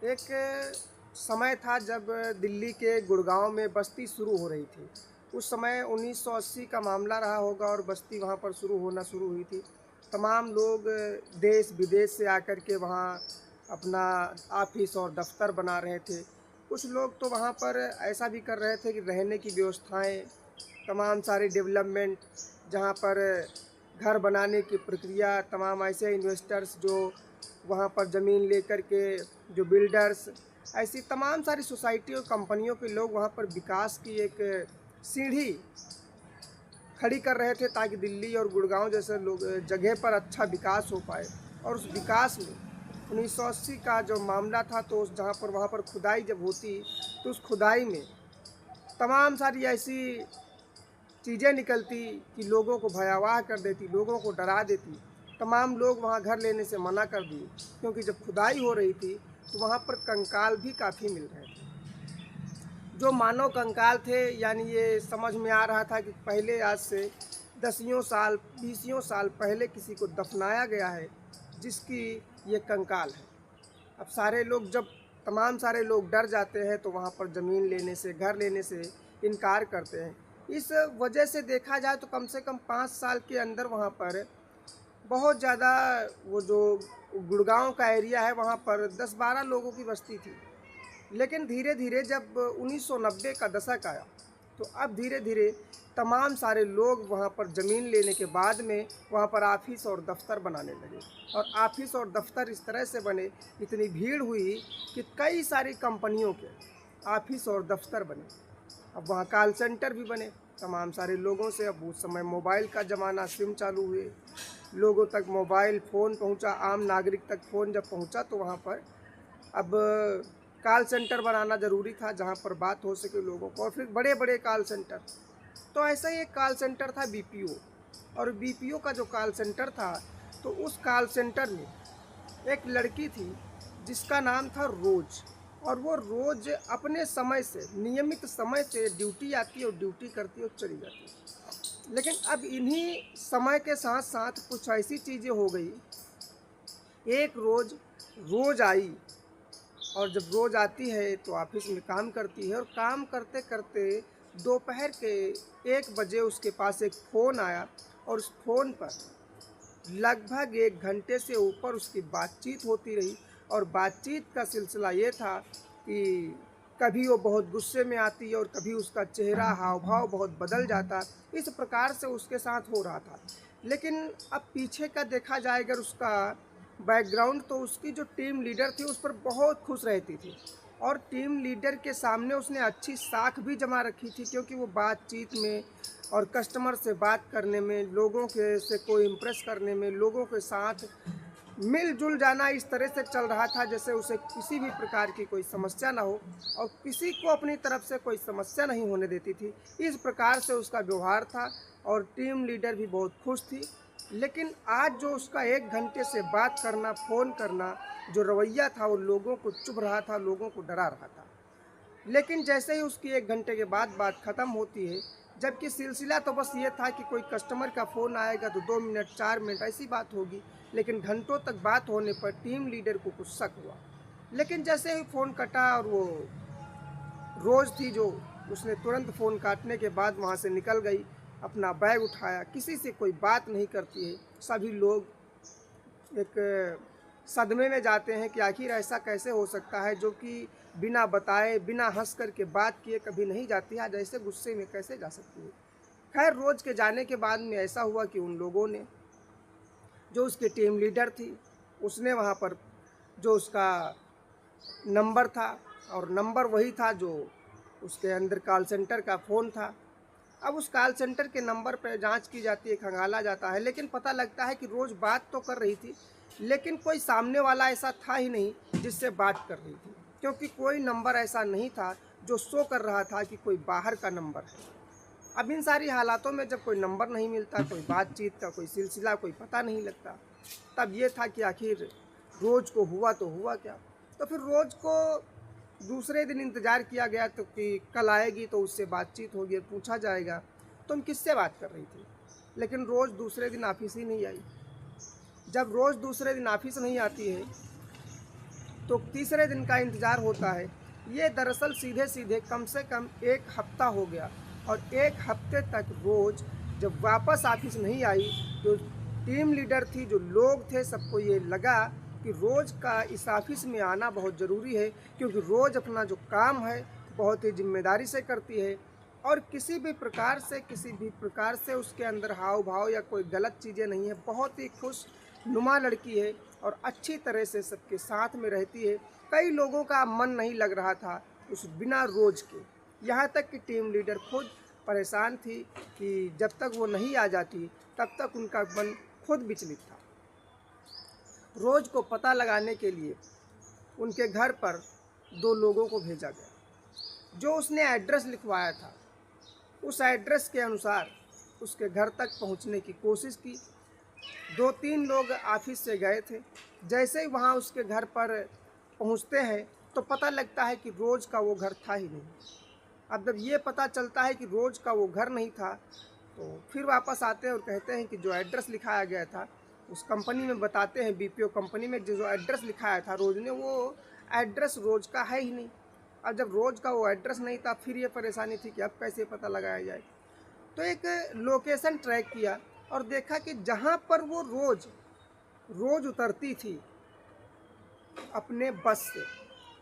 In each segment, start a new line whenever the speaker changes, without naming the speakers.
एक समय था जब दिल्ली के गुड़गांव में बस्ती शुरू हो रही थी। उस समय 1980 का मामला रहा होगा और बस्ती वहाँ पर शुरू हुई थी। तमाम लोग देश विदेश से आकर के वहाँ अपना ऑफिस और दफ्तर बना रहे थे। कुछ लोग तो वहाँ पर ऐसा भी कर रहे थे कि रहने की व्यवस्थाएं, तमाम सारी डेवलपमेंट, जहाँ पर घर बनाने की प्रक्रिया, तमाम ऐसे इन्वेस्टर्स जो वहाँ पर ज़मीन लेकर के, जो बिल्डर्स, ऐसी तमाम सारी सोसाइटी और कंपनियों के लोग वहाँ पर विकास की एक सीढ़ी खड़ी कर रहे थे ताकि दिल्ली और गुड़गांव जैसे लोग जगह पर अच्छा विकास हो पाए। और उस विकास में 1980 का जो मामला था, तो उस जहाँ पर वहाँ पर खुदाई जब होती, तो उस खुदाई में तमाम सारी ऐसी चीज़ें निकलती कि लोगों को भयावह कर देती, लोगों को डरा देती। तमाम लोग वहाँ घर लेने से मना कर दिए, क्योंकि जब खुदाई हो रही थी तो वहाँ पर कंकाल भी काफ़ी मिल रहे थे, जो मानव कंकाल थे। यानी ये समझ में आ रहा था कि पहले आज से दसियों साल, बीसियों साल पहले किसी को दफनाया गया है, जिसकी ये कंकाल है। अब सारे लोग जब तमाम सारे लोग डर जाते हैं तो वहाँ पर ज़मीन लेने से, घर लेने से इनकार करते हैं। इस वजह से देखा जाए तो कम से कम 5 साल के अंदर वहाँ पर बहुत ज़्यादा, वो जो गुड़गांव का एरिया है वहाँ पर 10-12 लोगों की बस्ती थी। लेकिन धीरे धीरे जब 1990 का दशक आया, तो अब धीरे धीरे तमाम सारे लोग वहाँ पर ज़मीन लेने के बाद में वहाँ पर ऑफिस और दफ्तर बनाने लगे। और ऑफिस और दफ्तर इस तरह से बने, इतनी भीड़ हुई कि कई सारी कंपनियों के ऑफिस और दफ्तर बने। अब वहाँ कॉल सेंटर भी बने तमाम सारे लोगों से। अब उस समय मोबाइल का ज़माना, सिम चालू हुए, लोगों तक मोबाइल फ़ोन पहुँचा, आम नागरिक तक फ़ोन जब पहुँचा तो वहाँ पर अब कॉल सेंटर बनाना ज़रूरी था, जहाँ पर बात हो सके लोगों को। और फिर बड़े बड़े कॉल सेंटर, तो ऐसा ही एक कॉल सेंटर था बीपीओ। और बीपीओ का जो कॉल सेंटर था, तो उस कॉल सेंटर में एक लड़की थी जिसका नाम था रोज़। और वो रोज़ अपने समय से, नियमित समय से ड्यूटी आती और ड्यूटी करती और चली जाती। लेकिन अब इन्हीं समय के साथ साथ कुछ ऐसी चीज़ें हो गई। एक रोज़ आई, और जब रोज़ आती है तो ऑफिस में काम करती है, और काम करते करते दोपहर के 1 बजे उसके पास एक फ़ोन आया। और उस फ़ोन पर लगभग 1 घंटे से ऊपर उसकी बातचीत होती रही। और बातचीत का सिलसिला ये था कि कभी वो बहुत गुस्से में आती और कभी उसका चेहरा, हाव भाव बहुत बदल जाता। इस प्रकार से उसके साथ हो रहा था। लेकिन अब पीछे का देखा जाए अगर उसका बैकग्राउंड, तो उसकी जो टीम लीडर थी उस पर बहुत खुश रहती थी। और टीम लीडर के सामने उसने अच्छी साख भी जमा रखी थी, क्योंकि वो बातचीत में और कस्टमर से बात करने में, लोगों के से को इम्प्रेस करने में, लोगों के साथ मिलजुल जाना इस तरह से चल रहा था जैसे उसे किसी भी प्रकार की कोई समस्या ना हो, और किसी को अपनी तरफ से कोई समस्या नहीं होने देती थी। इस प्रकार से उसका व्यवहार था, और टीम लीडर भी बहुत खुश थी। लेकिन आज जो उसका 1 घंटे से बात करना, फ़ोन करना, जो रवैया था, वो लोगों को चुभ रहा था, लोगों को डरा रहा था। लेकिन जैसे ही उसकी 1 घंटे के बाद बात ख़त्म होती है, जबकि सिलसिला तो बस ये था कि कोई कस्टमर का फ़ोन आएगा तो 2 मिनट, 4 मिनट ऐसी बात होगी। लेकिन घंटों तक बात होने पर टीम लीडर को कुछ शक हुआ। लेकिन जैसे ही फ़ोन कटा, और वो रोज़ थी जो, उसने तुरंत फ़ोन काटने के बाद वहाँ से निकल गई, अपना बैग उठाया, किसी से कोई बात नहीं करती है। सभी लोग एक सदमे में जाते हैं कि आखिर ऐसा कैसे हो सकता है, जो कि बिना बताए, बिना हंस कर के बात किए कभी नहीं जाती है, आज ऐसे गुस्से में कैसे जा सकती है। खैर, रोज़ के जाने के बाद में ऐसा हुआ कि उन लोगों ने, जो उसकी टीम लीडर थी, उसने वहाँ पर जो उसका नंबर था, और नंबर वही था जो उसके अंदर कॉल सेंटर का फ़ोन था। अब उस कॉल सेंटर के नंबर पर जांच की जाती है, खंगाला जाता है, लेकिन पता लगता है कि रोज़ बात तो कर रही थी, लेकिन कोई सामने वाला ऐसा था ही नहीं जिससे बात कर रही थी, क्योंकि कोई नंबर ऐसा नहीं था जो शो कर रहा था कि कोई बाहर का नंबर है। अब इन सारी हालातों में जब कोई नंबर नहीं मिलता, कोई बातचीत का कोई सिलसिला, कोई पता नहीं लगता, तब ये था कि आखिर रोज़ को हुआ तो हुआ क्या। तो फिर रोज़ को दूसरे दिन इंतज़ार किया गया, तो कि कल आएगी तो उससे बातचीत होगी, पूछा जाएगा तुम किससे बात कर रही थी। लेकिन रोज़ दूसरे दिन ऑफिस ही नहीं आई। जब रोज़ दूसरे दिन ऑफिस नहीं आती है, तो तीसरे दिन का इंतज़ार होता है। ये दरअसल सीधे सीधे कम से कम 1 हफ्ता हो गया, और 1 हफ्ते तक रोज़ जब वापस ऑफिस नहीं आई, तो टीम लीडर थी, जो लोग थे, सबको ये लगा कि रोज़ का इस ऑफिस में आना बहुत ज़रूरी है, क्योंकि रोज़ अपना जो काम है बहुत ही ज़िम्मेदारी से करती है, और किसी भी प्रकार से उसके अंदर हाव भाव या कोई गलत चीज़ें नहीं है। बहुत ही खुश नुमा लड़की है और अच्छी तरह से सबके साथ में रहती है। कई लोगों का मन नहीं लग रहा था उस बिना रोज़ के, यहाँ तक कि टीम लीडर खुद परेशान थी कि जब तक वो नहीं आ जाती तब तक उनका मन खुद विचलित था। रोज़ को पता लगाने के लिए उनके घर पर 2 लोगों को भेजा गया, जो उसने एड्रेस लिखवाया था उस एड्रेस के अनुसार उसके घर तक पहुंचने की कोशिश की। 2-3 लोग ऑफिस से गए थे। जैसे ही वहां उसके घर पर पहुंचते हैं तो पता लगता है कि रोज़ का वो घर था ही नहीं। अब जब ये पता चलता है कि रोज़ का वो घर नहीं था, तो फिर वापस आते हैं और कहते हैं कि जो एड्रेस लिखाया गया था उस कंपनी में बताते हैं, बीपीओ कंपनी में जो एड्रेस लिखाया था रोज़ ने, वो एड्रेस रोज़ का है ही नहीं। अब जब रोज़ का वो एड्रेस नहीं था, फिर ये परेशानी थी कि अब कैसे पता लगाया जाए। तो एक लोकेशन ट्रैक किया और देखा कि जहाँ पर वो रोज़ उतरती थी अपने बस से,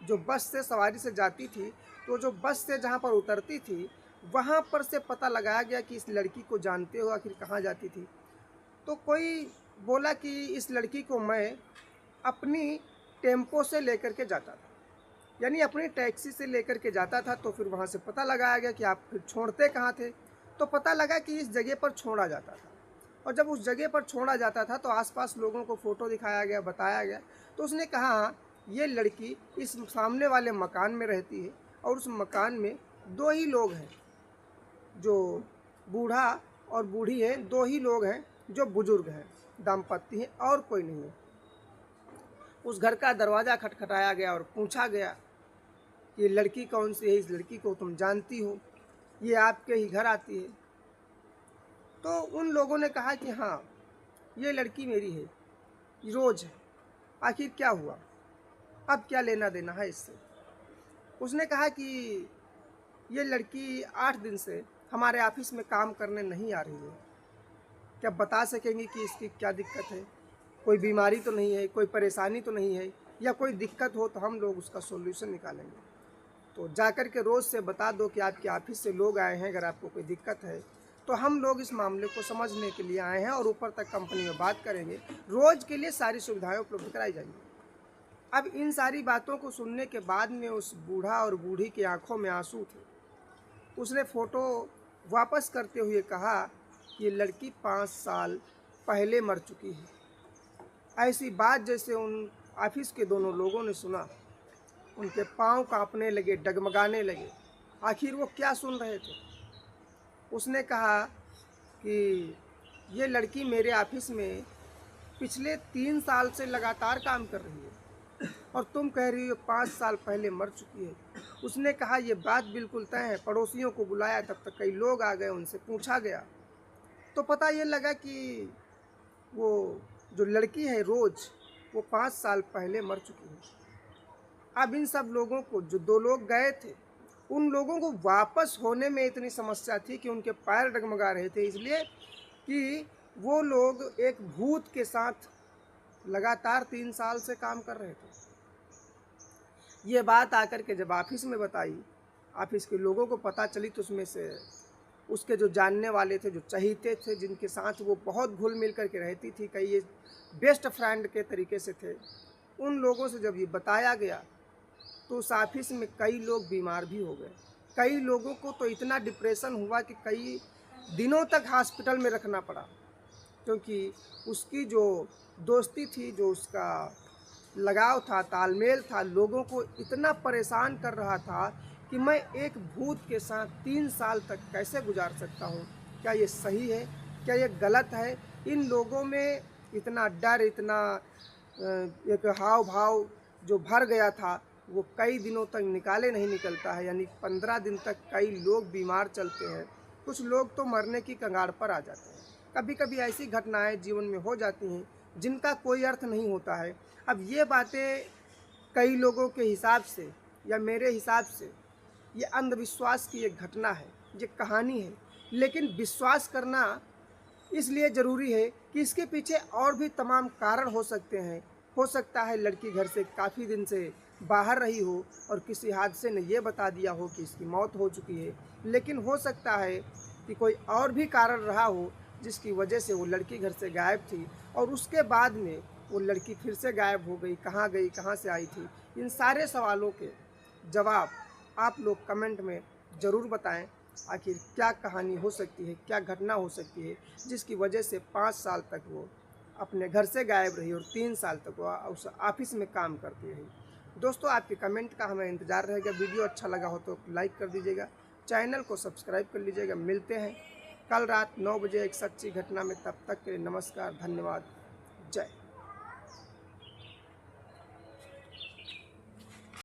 जो बस से सवारी से जाती थी, तो जो बस से जहाँ पर उतरती थी वहाँ पर से पता लगाया गया कि इस लड़की को जानते हो, आखिर कहाँ जाती थी। तो कोई बोला कि इस लड़की को मैं अपनी टेम्पो से लेकर के जाता था, यानी अपनी टैक्सी से लेकर के जाता था। तो फिर वहाँ से पता लगाया गया कि आप फिर छोड़ते कहाँ थे, तो पता लगा कि इस जगह पर छोड़ा जाता था। और जब उस जगह पर छोड़ा जाता था तो आसपास लोगों को फ़ोटो दिखाया गया, बताया गया। तो उसने कहा हाँ, ये लड़की इस सामने वाले मकान में रहती है, और उस मकान में 2 ही लोग हैं, जो बूढ़ा और बूढ़ी है, 2 ही लोग हैं जो बुजुर्ग हैं, दाम्पत्य हैं, और कोई नहीं है। उस घर का दरवाज़ा खटखटाया गया और पूछा गया कि लड़की कौन सी है, इस लड़की को तुम जानती हो, ये आपके ही घर आती है। तो उन लोगों ने कहा कि हाँ, ये लड़की मेरी है, रोज़ है, आखिर क्या हुआ, अब क्या लेना देना है इससे। उसने कहा कि ये लड़की 8 दिन से हमारे ऑफिस में काम करने नहीं आ रही है, क्या बता सकेंगी कि इसकी क्या दिक्कत है, कोई बीमारी तो नहीं है, कोई परेशानी तो नहीं है, या कोई दिक्कत हो तो हम लोग उसका सॉल्यूशन निकालेंगे। तो जाकर के रोज़ से बता दो कि आपके ऑफिस से लोग आए हैं, अगर आपको कोई दिक्कत है तो हम लोग इस मामले को समझने के लिए आए हैं और ऊपर तक कंपनी में बात करेंगे, रोज़ के लिए सारी सुविधाएं उपलब्ध कराई जाएंगी। अब इन सारी बातों को सुनने के बाद में उस बूढ़ा और बूढ़ी की आंखों में आंसू थे। उसने फ़ोटो वापस करते हुए कहा कि ये लड़की 5 साल पहले मर चुकी है। ऐसी बात जैसे उन ऑफिस के दोनों लोगों ने सुना, उनके पांव कांपने लगे, डगमगाने लगे। आखिर वो क्या सुन रहे थे। उसने कहा कि ये लड़की मेरे ऑफिस में पिछले 3 साल से लगातार काम कर रही है, और तुम कह रही हो 5 साल पहले मर चुकी है। उसने कहा ये बात बिल्कुल तय है। पड़ोसियों को बुलाया, तब तक कई लोग आ गए, उनसे पूछा गया तो पता ये लगा कि वो जो लड़की है रोज़, वो 5 साल पहले मर चुकी है। अब इन सब लोगों को, जो 2 लोग गए थे, उन लोगों को वापस होने में इतनी समस्या थी कि उनके पैर डगमगा रहे थे, इसलिए कि वो लोग एक भूत के साथ लगातार 3 साल से काम कर रहे थे। ये बात आकर के जब ऑफिस में बताई, ऑफिस के लोगों को पता चली, तो उसमें से उसके जो जानने वाले थे, जो चहीते थे, जिनके साथ वो बहुत घुल मिल कर के रहती थी, कई ये बेस्ट फ्रेंड के तरीके से थे, उन लोगों से जब ये बताया गया तो उस ऑफिस में कई लोग बीमार भी हो गए। कई लोगों को तो इतना डिप्रेशन हुआ कि कई दिनों तक हॉस्पिटल में रखना पड़ा, क्योंकि उसकी जो दोस्ती थी, जो उसका लगाव था, तालमेल था, लोगों को इतना परेशान कर रहा था कि मैं एक भूत के साथ 3 साल तक कैसे गुजार सकता हूँ, क्या ये सही है, क्या ये गलत है। इन लोगों में इतना डर, इतना एक हाव भाव जो भर गया था, वो कई दिनों तक नहीं निकलता है, यानी 15 दिन तक कई लोग बीमार चलते हैं। कुछ लोग तो मरने की कगार पर आ जाते हैं। कभी कभी ऐसी घटनाएं जीवन में हो जाती हैं जिनका कोई अर्थ नहीं होता है। अब ये बातें कई लोगों के हिसाब से या मेरे हिसाब से ये अंधविश्वास की एक घटना है, ये कहानी है। लेकिन विश्वास करना इसलिए ज़रूरी है कि इसके पीछे और भी तमाम कारण हो सकते हैं। हो सकता है लड़की घर से काफ़ी दिन से बाहर रही हो और किसी हादसे ने ये बता दिया हो कि इसकी मौत हो चुकी है। लेकिन हो सकता है कि कोई और भी कारण रहा हो जिसकी वजह से वो लड़की घर से गायब थी और उसके बाद में वो लड़की फिर से गायब हो गई, कहाँ से आई थी। इन सारे सवालों के जवाब आप लोग कमेंट में ज़रूर बताएं। आखिर क्या कहानी हो सकती है, क्या घटना हो सकती है जिसकी वजह से 5 साल तक वो अपने घर से गायब रही और 3 साल तक वो उस ऑफिस में काम करती रही। दोस्तों, आपके कमेंट का हमें इंतज़ार रहेगा। वीडियो अच्छा लगा हो तो लाइक कर दीजिएगा, चैनल को सब्सक्राइब कर लीजिएगा। मिलते हैं कल रात 9 बजे एक सच्ची घटना में। तब तक के लिए नमस्कार, धन्यवाद, जय।